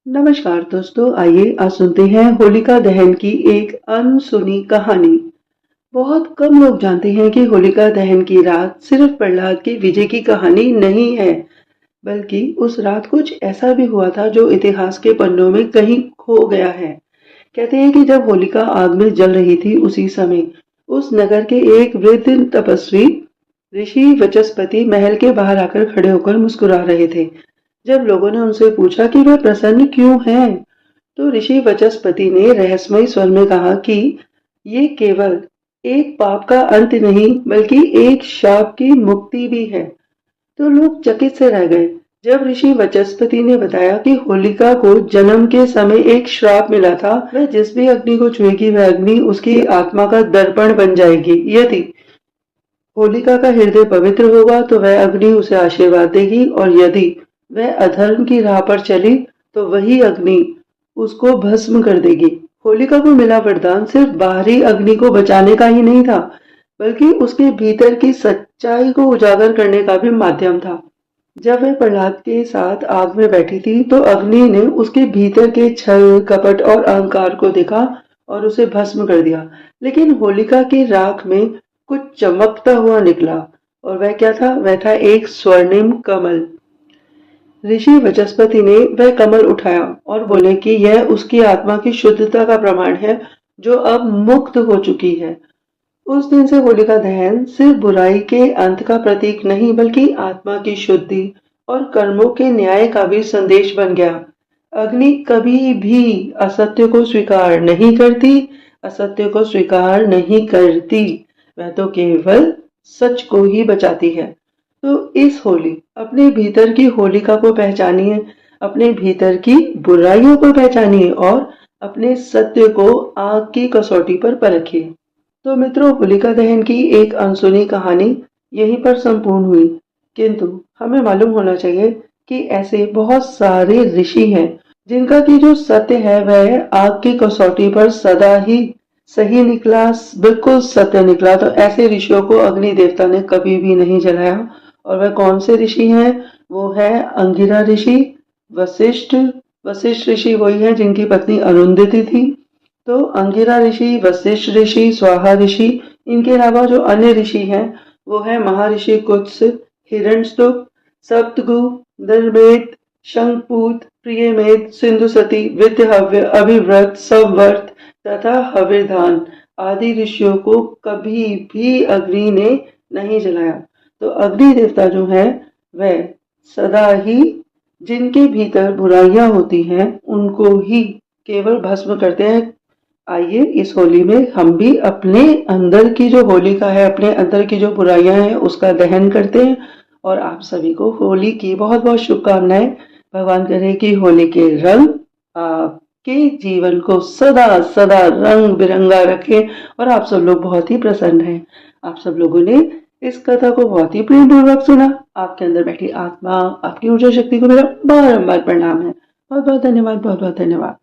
नमस्कार दोस्तों, आइए आज सुनते हैं होलिका दहन की एक अनसुनी कहानी। बहुत कम लोग जानते हैं कि होलिका दहन की रात सिर्फ प्रहलाद की विजय की कहानी नहीं है, बल्कि उस रात कुछ ऐसा भी हुआ था जो इतिहास के पन्नों में कहीं खो गया है। कहते हैं कि जब होलिका आग में जल रही थी, उसी समय उस नगर के एक वृद्ध तपस्वी ऋषि वचस्पति महल के बाहर आकर खड़े होकर मुस्कुरा रहे थे। जब लोगों ने उनसे पूछा कि वे प्रसन्न क्यों हैं, तो ऋषि वचस्पति ने रहस्यमय स्वर में कहा कि ये केवल एक पाप का अंत नहीं, बल्कि एक शाप की मुक्ति भी है। तो लोग चकित से रह गए जब ऋषि वचस्पति ने बताया कि होलिका को जन्म के समय एक श्राप मिला था। वह जिस भी अग्नि को छुएगी, वह अग्नि उसकी आत्मा का दर्पण बन जाएगी। यदि होलिका का हृदय पवित्र होगा तो वह अग्नि उसे आशीर्वाद देगी, और यदि वह अधर्म की राह पर चली तो वही अग्नि उसको भस्म कर देगी। होलिका को मिला वरदान सिर्फ बाहरी अग्नि को बचाने का ही नहीं था, बल्कि उसके भीतर की सच्चाई को उजागर करने का भी माध्यम था। जब वह प्रहलाद के साथ आग में बैठी थी, तो अग्नि ने उसके भीतर के छल, कपट और अहंकार को देखा और उसे भस्म कर दिया। लेकिन होलिका की राख में कुछ चमकता हुआ निकला, और वह क्या था? वह था एक स्वर्णिम कमल। ऋषि वचस्पति ने वह कमल उठाया और बोले कि यह उसकी आत्मा की शुद्धता का प्रमाण है, जो अब मुक्त हो चुकी है। उस दिन से होलिका दहन सिर्फ बुराई के अंत का प्रतीक नहीं, बल्कि आत्मा की शुद्धि और कर्मों के न्याय का भी संदेश बन गया। अग्नि कभी भी असत्य को स्वीकार नहीं करती, असत्य को स्वीकार नहीं करती। वह तो केवल सच को ही बचाती है। तो इस होली अपने भीतर की होलिका को पहचानिए, अपने भीतर की बुराइयों को पहचानिए और अपने सत्य को आग की कसौटी पर परखिए। तो मित्रों, होलिका दहन की एक अनसुनी कहानी यहीं पर संपूर्ण हुई, किंतु हमें मालूम होना चाहिए कि ऐसे बहुत सारे ऋषि हैं जिनका कि जो सत्य है वह आग की कसौटी पर सदा ही सही निकला, बिल्कुल सत्य निकला। तो ऐसे ऋषियों को अग्नि देवता ने कभी भी नहीं जलाया। और वह कौन से ऋषि हैं? वो है अंगिरा ऋषि, वशिष्ठ। वशिष्ठ ऋषि वही है जिनकी पत्नी अरुंधति थी। तो अंगिरा ऋषि, वशिष्ठ ऋषि, स्वाहा ऋषि, इनके अलावा जो अन्य ऋषि हैं वो है महर्षि कुत्स, हिरण्यस्तुप, सप्तगु, दलमेद, शंखपूत, प्रियमेद, सिंधुसती, विद्यहव्य, अभिव्रत, संवर्त तथा हविर्धान आदि ऋषियों को कभी भी अग्नि ने नहीं जलाया। तो अग्नि देवता जो है वह सदा ही जिनके भीतर बुराइयां होती हैं उनको ही केवल भस्म करते हैं। आइए इस होली में हम भी अपने अंदर की जो होलिका है, अपने अंदर की जो बुराइयां हैं उसका दहन करते हैं। और आप सभी को होली की बहुत बहुत शुभकामनाएं। भगवान करे कि होली के रंग आपके जीवन को सदा सदा रंग बिरंगा रखें और आप सब लोग बहुत ही प्रसन्न हैं। आप सब लोगों ने इस कथा को बहुत ही प्रेम पूर्वक सुना। आपके अंदर बैठी आत्मा, आपकी ऊर्जा शक्ति को मेरा बारंबार प्रणाम है। बहुत बहुत धन्यवाद, बहुत बहुत धन्यवाद।